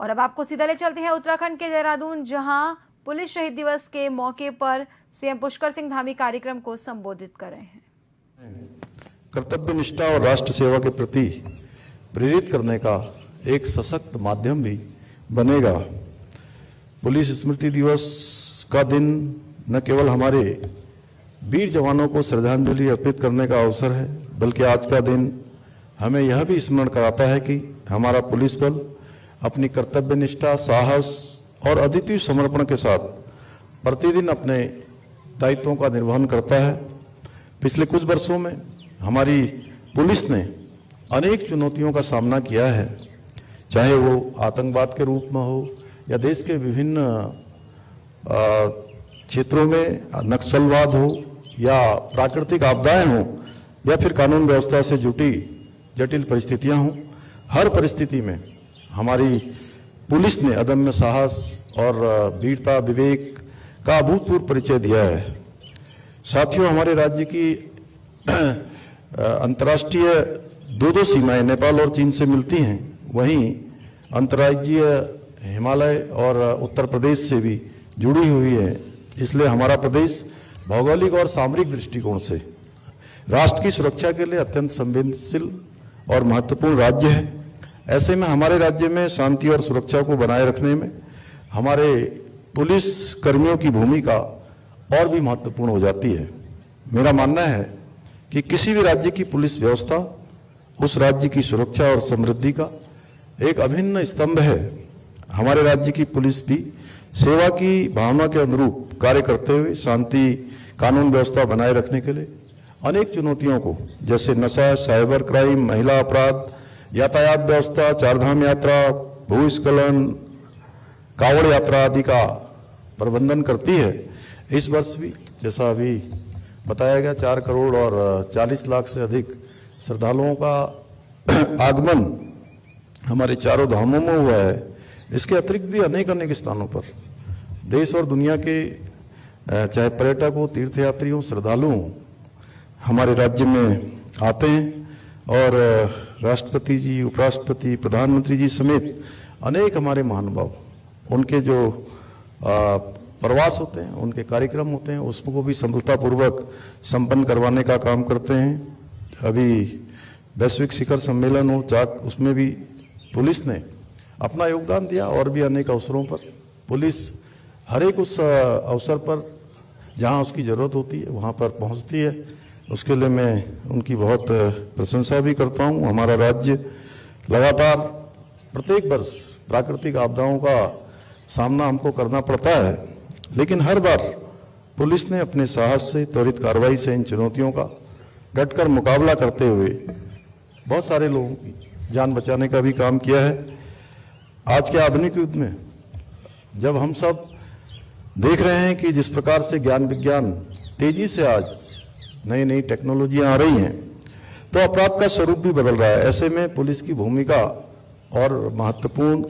और अब आपको सीधा ले चलते हैं उत्तराखंड के देहरादून, जहां पुलिस शहीद दिवस के मौके पर सीएम पुष्कर सिंह धामी कार्यक्रम को संबोधित कर रहे हैं। कर्तव्य निष्ठा और राष्ट्र सेवा के प्रति प्रेरित करने का एक सशक्त माध्यम भी बनेगा। पुलिस स्मृति दिवस का दिन न केवल हमारे वीर जवानों को श्रद्धांजलि अर्पित करने का अवसर है, बल्कि आज का दिन हमें यह भी स्मरण कराता है कि हमारा पुलिस बल अपनी कर्तव्य निष्ठा, साहस और अद्वितीय समर्पण के साथ प्रतिदिन अपने दायित्वों का निर्वहन करता है। पिछले कुछ वर्षों में हमारी पुलिस ने अनेक चुनौतियों का सामना किया है, चाहे वो आतंकवाद के रूप में हो या देश के विभिन्न क्षेत्रों में नक्सलवाद हो या प्राकृतिक आपदाएं हो या फिर कानून व्यवस्था से जुटी जटिल परिस्थितियां हों। हर परिस्थिति में हमारी पुलिस ने अदम्य साहस और वीरता, विवेक का अभूतपूर्व परिचय दिया है। साथियों, हमारे राज्य की अंतर्राष्ट्रीय दो सीमाएं नेपाल और चीन से मिलती हैं, वहीं अंतर्राज्यीय हिमालय और उत्तर प्रदेश से भी जुड़ी हुई है। इसलिए हमारा प्रदेश भौगोलिक और सामरिक दृष्टिकोण से राष्ट्र की सुरक्षा के लिए अत्यंत संवेदनशील और महत्वपूर्ण राज्य है। ऐसे में हमारे राज्य में शांति और सुरक्षा को बनाए रखने में हमारे पुलिस कर्मियों की भूमिका और भी महत्वपूर्ण हो जाती है। मेरा मानना है कि किसी भी राज्य की पुलिस व्यवस्था उस राज्य की सुरक्षा और समृद्धि का एक अभिन्न स्तंभ है। हमारे राज्य की पुलिस भी सेवा की भावना के अनुरूप कार्य करते हुए शांति, कानून व्यवस्था बनाए रखने के लिए अनेक चुनौतियों को, जैसे नशा, साइबर क्राइम, महिला अपराध, यातायात व्यवस्था, चारधाम यात्रा, भूस्खलन, कांवड़ यात्रा आदि का प्रबंधन करती है। इस वर्ष भी जैसा अभी बताया गया 4 करोड़ और 40 लाख से अधिक श्रद्धालुओं का आगमन हमारे चारों धामों में हुआ है। इसके अतिरिक्त भी अनेक स्थानों पर देश और दुनिया के चाहे पर्यटक हो, तीर्थयात्री हो, श्रद्धालु हों, हमारे राज्य में आते हैं और राष्ट्रपति जी, उपराष्ट्रपति, प्रधानमंत्री जी समेत अनेक हमारे महानुभाव, उनके जो प्रवास होते हैं, उनके कार्यक्रम होते हैं, उसको भी सफलतापूर्वक संपन्न करवाने का काम करते हैं। अभी वैश्विक शिखर सम्मेलन हो चाक, उसमें भी पुलिस ने अपना योगदान दिया और भी अनेक अवसरों पर पुलिस हर एक उस अवसर पर जहां उसकी ज़रूरत होती है वहां पर पहुंचती है। उसके लिए मैं उनकी बहुत प्रशंसा भी करता हूं। हमारा राज्य लगातार प्रत्येक वर्ष प्राकृतिक आपदाओं का सामना हमको करना पड़ता है, लेकिन हर बार पुलिस ने अपने साहस से, त्वरित कार्रवाई से इन चुनौतियों का डटकर मुकाबला करते हुए बहुत सारे लोगों की जान बचाने का भी काम किया है। आज के आधुनिक युग में जब हम सब देख रहे हैं कि जिस प्रकार से ज्ञान विज्ञान तेजी से आज नई नई टेक्नोलॉजियां आ रही हैं, तो अपराध का स्वरूप भी बदल रहा है। ऐसे में पुलिस की भूमिका और महत्वपूर्ण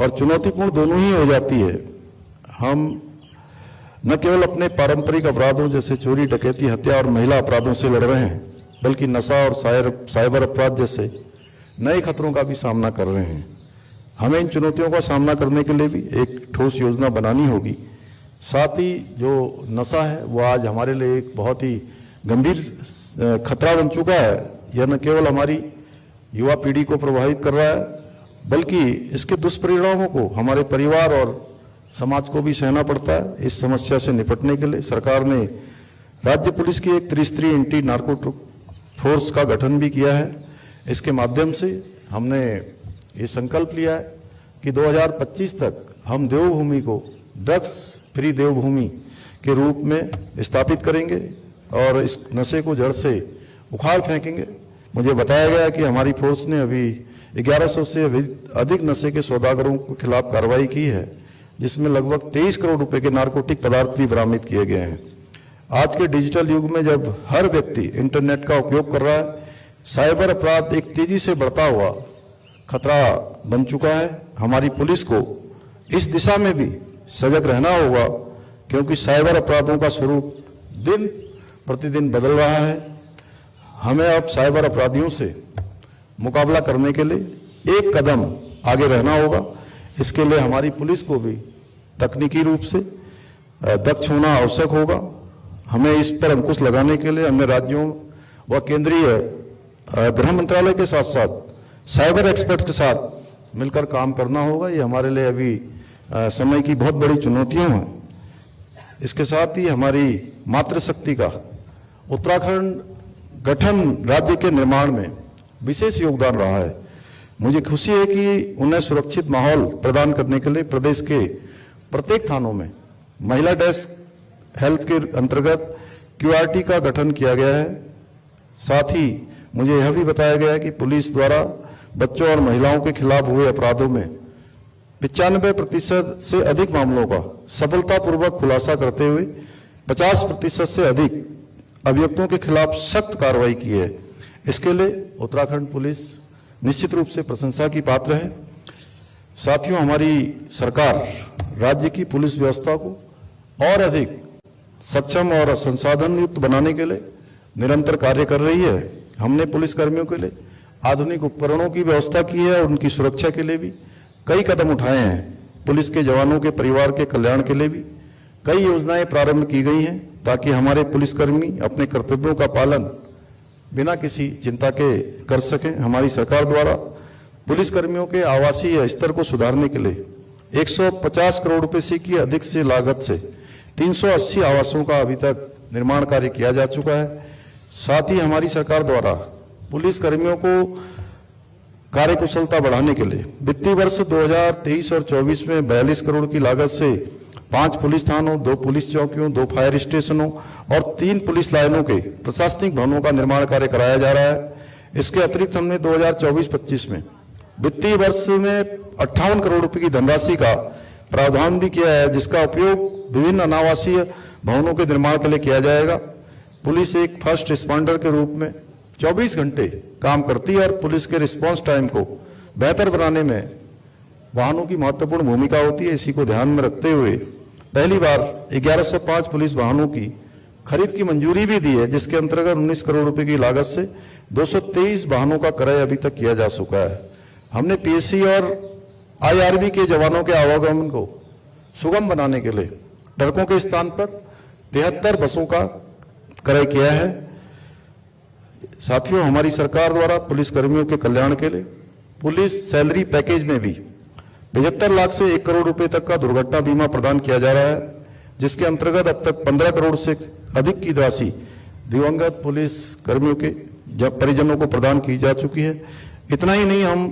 और चुनौतीपूर्ण दोनों ही हो जाती है। हम न केवल अपने पारंपरिक अपराधों जैसे चोरी, डकैती, हत्या और महिला अपराधों से लड़ रहे हैं, बल्कि नशा और साइबर अपराध जैसे नए खतरों का भी सामना कर रहे हैं। हमें इन चुनौतियों का सामना करने के लिए भी एक ठोस योजना बनानी होगी। साथ ही जो नशा है वो आज हमारे लिए एक बहुत ही गंभीर खतरा बन चुका है। यह न केवल हमारी युवा पीढ़ी को प्रभावित कर रहा है, बल्कि इसके दुष्परिणामों को हमारे परिवार और समाज को भी सहना पड़ता है। इस समस्या से निपटने के लिए सरकार ने राज्य पुलिस की एक त्रिस्तरीय एंटी नार्कोटिक फोर्स का गठन भी किया है। इसके माध्यम से हमने ये संकल्प लिया है कि 2025 तक हम देवभूमि को ड्रग्स फ्री देवभूमि के रूप में स्थापित करेंगे और इस नशे को जड़ से उखाड़ फेंकेंगे। मुझे बताया गया कि हमारी फोर्स ने अभी 1100 से अधिक नशे के सौदागरों के खिलाफ कार्रवाई की है, जिसमें लगभग 23 करोड़ रुपए के नारकोटिक पदार्थ भी बरामद किए गए हैं। आज के डिजिटल युग में जब हर व्यक्ति इंटरनेट का उपयोग कर रहा है, साइबर अपराध एक तेजी से बढ़ता हुआ खतरा बन चुका है। हमारी पुलिस को इस दिशा में भी सजग रहना होगा, क्योंकि साइबर अपराधों का स्वरूप दिन प्रतिदिन बदल रहा है। हमें अब साइबर अपराधियों से मुकाबला करने के लिए एक कदम आगे रहना होगा। इसके लिए हमारी पुलिस को भी तकनीकी रूप से दक्ष होना आवश्यक होगा। हमें इस पर अंकुश लगाने के लिए अन्य राज्यों व केंद्रीय गृह मंत्रालय के साथ साथ साइबर एक्सपर्ट्स के साथ मिलकर काम करना होगा। ये हमारे लिए अभी समय की बहुत बड़ी चुनौतियां हैं। इसके साथ ही हमारी मातृशक्ति का उत्तराखंड गठन राज्य के निर्माण में विशेष योगदान रहा है। मुझे खुशी है कि उन्हें सुरक्षित माहौल प्रदान करने के लिए प्रदेश के प्रत्येक थानों में महिला डेस्क हेल्प के अंतर्गत QRT का गठन किया गया है। साथ ही मुझे यह भी बताया गया है कि पुलिस द्वारा बच्चों और महिलाओं के खिलाफ हुए अपराधों में 95% से अधिक मामलों का सफलतापूर्वक खुलासा करते हुए 50% से अधिक अभियुक्तों के खिलाफ सख्त कार्रवाई की है। इसके लिए उत्तराखंड पुलिस निश्चित रूप से प्रशंसा की पात्र है। साथियों, हमारी सरकार राज्य की पुलिस व्यवस्था को और अधिक सक्षम और संसाधन युक्त बनाने के लिए निरंतर कार्य कर रही है। हमने पुलिस कर्मियों के लिए आधुनिक उपकरणों की व्यवस्था की है और उनकी सुरक्षा के लिए भी कई कदम उठाए हैं। पुलिस के जवानों के परिवार के कल्याण के लिए भी कई योजनाएं प्रारंभ की गई हैं ताकि हमारे पुलिसकर्मी अपने कर्तव्यों का पालन बिना किसी चिंता के कर सकें। हमारी सरकार द्वारा पुलिसकर्मियों के आवासीय स्तर को सुधारने के लिए 150 करोड़ रुपए से की अधिक से लागत से 380 आवासों का अभी तक निर्माण कार्य किया जा चुका है। साथ ही हमारी सरकार द्वारा पुलिस कर्मियों को कार्यकुशलता बढ़ाने के लिए वित्तीय वर्ष 2023 और 24 में 42 करोड़ की लागत से 5 पुलिस थानों, 2 पुलिस चौकियों, 2 फायर स्टेशनों और 3 पुलिस लाइनों के प्रशासनिक भवनों का निर्माण कार्य कराया जा रहा है। इसके अतिरिक्त हमने 2024-25 में वित्तीय वर्ष में 58 करोड़ रुपए की धनराशि का प्रावधान भी किया है, जिसका उपयोग विभिन्न अनावासीय भवनों के निर्माण के लिए किया जाएगा। पुलिस एक फर्स्ट रिस्पॉन्डर के रूप में 24 घंटे काम करती है और पुलिस के रिस्पांस टाइम को बेहतर बनाने में वाहनों की महत्वपूर्ण भूमिका होती है। इसी को ध्यान में रखते हुए पहली बार 1105 पुलिस वाहनों की खरीद की मंजूरी भी दी है, जिसके अंतर्गत 19 करोड़ रुपए की लागत से 223 वाहनों का क्रय अभी तक किया जा चुका है। हमने PSC और IRB के जवानों के आवागमन को सुगम बनाने के लिए ट्रकों के स्थान पर 73 बसों का क्रय किया है। साथियों, हमारी सरकार द्वारा पुलिस कर्मियों के कल्याण के लिए पुलिस सैलरी पैकेज में भी 75 लाख से 1 करोड़ रुपए तक का दुर्घटना बीमा प्रदान किया जा रहा है, जिसके अंतर्गत अब तक 15 करोड़ से अधिक की राशि दिवंगत पुलिस कर्मियों के परिजनों को प्रदान की जा चुकी है। इतना ही नहीं, हम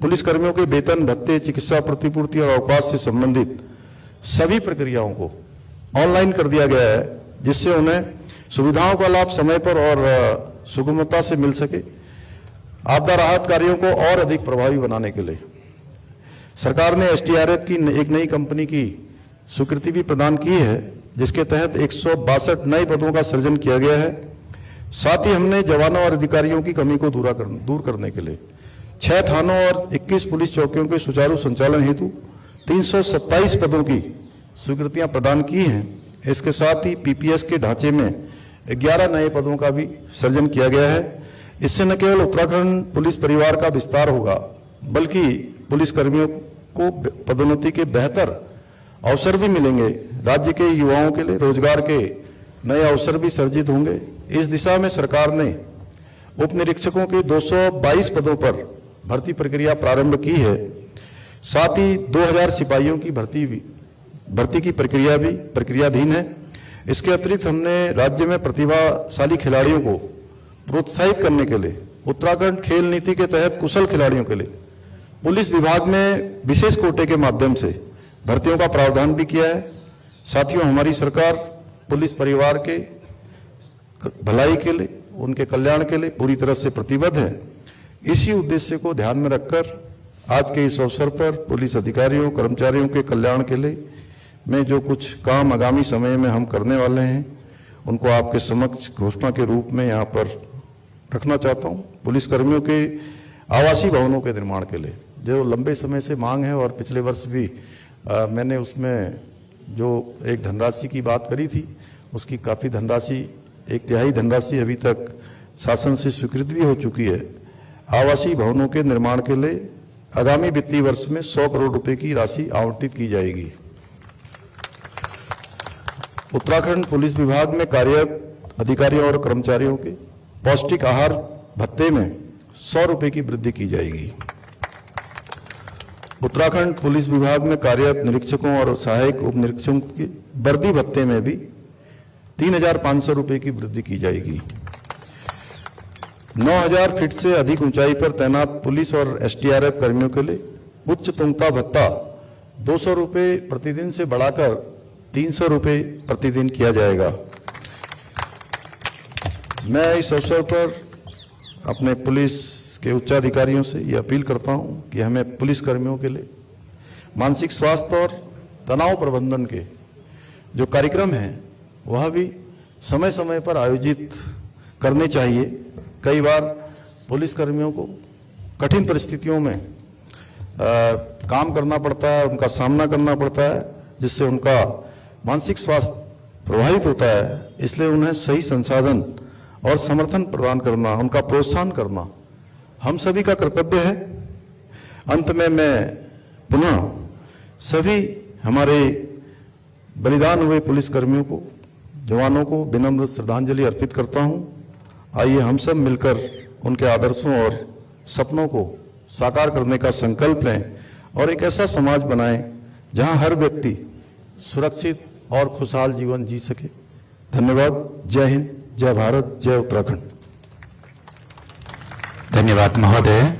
पुलिस कर्मियों के वेतन, भत्ते, चिकित्सा प्रतिपूर्ति और अवकाश से संबंधित सभी प्रक्रियाओं को ऑनलाइन कर दिया गया है, जिससे उन्हें सुविधाओं का लाभ समय पर और सुगमता से मिल सके। आपदा राहत कार्यों को और अधिक प्रभावी बनाने के लिए सरकार ने SDRF की एक नई कंपनी की स्वीकृति भी प्रदान की है, जिसके तहत 162 नए पदों का सृजन किया गया है। साथ ही हमने जवानों और अधिकारियों की कमी को दूर करने के लिए 6 थानों और 21 पुलिस चौकियों के सुचारू संचालन हेतु 327 पदों की स्वीकृतियां प्रदान की हैं। इसके साथ ही PPS के ढांचे में 11 नए पदों का भी सृजन किया गया है। इससे न केवल उत्तराखंड पुलिस परिवार का विस्तार होगा, बल्कि पुलिस कर्मियों को पदोन्नति के बेहतर अवसर भी मिलेंगे। राज्य के युवाओं के लिए रोजगार के नए अवसर भी सर्जित होंगे। इस दिशा में सरकार ने उप निरीक्षकों के 222 पदों पर भर्ती प्रक्रिया प्रारंभ की है। साथ ही 2000 सिपाहियों की भर्ती की प्रक्रिया भी प्रक्रियाधीन है। इसके अतिरिक्त हमने राज्य में प्रतिभाशाली खिलाड़ियों को प्रोत्साहित करने के लिए उत्तराखंड खेल नीति के तहत कुशल खिलाड़ियों के लिए पुलिस विभाग में विशेष कोटे के माध्यम से भर्तियों का प्रावधान भी किया है। साथियों, हमारी सरकार पुलिस परिवार के भलाई के लिए, उनके कल्याण के लिए पूरी तरह से प्रतिबद्ध है। इसी उद्देश्य को ध्यान में रखकर आज के इस अवसर पर पुलिस अधिकारियों, कर्मचारियों के कल्याण के लिए मैं जो कुछ काम आगामी समय में हम करने वाले हैं, उनको आपके समक्ष घोषणा के रूप में यहाँ पर रखना चाहता हूँ। पुलिसकर्मियों के आवासीय भवनों के निर्माण के लिए जो लंबे समय से मांग है, और पिछले वर्ष भी मैंने उसमें जो एक धनराशि की बात करी थी, उसकी काफ़ी धनराशि, 1/3 धनराशि अभी तक शासन से स्वीकृत भी हो चुकी है। आवासीय भवनों के निर्माण के लिए आगामी वित्तीय वर्ष में 100 करोड़ रुपए की राशि आवंटित की जाएगी। उत्तराखंड पुलिस विभाग में कार्यरत अधिकारियों और कर्मचारियों के पौष्टिक आहार भत्ते में 100 रुपए की वृद्धि की जाएगी। उत्तराखंड पुलिस विभाग में कार्यरत निरीक्षकों और सहायक उप निरीक्षकों के वर्दी भत्ते में भी 3,500 रुपए की वृद्धि की जाएगी। 9,000 फीट से अधिक ऊंचाई पर तैनात पुलिस और एसडीआरएफ कर्मियों के लिए उच्च तुंगता भत्ता 200 रुपए प्रतिदिन से बढ़ाकर 300 रुपए प्रतिदिन किया जाएगा। मैं इस अवसर पर अपने पुलिस के उच्चाधिकारियों से ये अपील करता हूं कि हमें पुलिस कर्मियों के लिए मानसिक स्वास्थ्य और तनाव प्रबंधन के जो कार्यक्रम हैं वह भी समय समय पर आयोजित करने चाहिए। कई बार पुलिस कर्मियों को कठिन परिस्थितियों में काम करना पड़ता है, उनका सामना करना पड़ता है, जिससे उनका मानसिक स्वास्थ्य प्रभावित होता है। इसलिए उन्हें सही संसाधन और समर्थन प्रदान करना, उनका प्रोत्साहन करना हम सभी का कर्तव्य है। अंत में मैं पुनः सभी हमारे बलिदान हुए पुलिसकर्मियों को, जवानों को विनम्र श्रद्धांजलि अर्पित करता हूं। आइए हम सब मिलकर उनके आदर्शों और सपनों को साकार करने का संकल्प लें और एक ऐसा समाज बनाएं जहां हर व्यक्ति सुरक्षित और खुशहाल जीवन जी सके। धन्यवाद। जय हिंद, जय भारत, जय उत्तराखंड। धन्यवाद महोदय।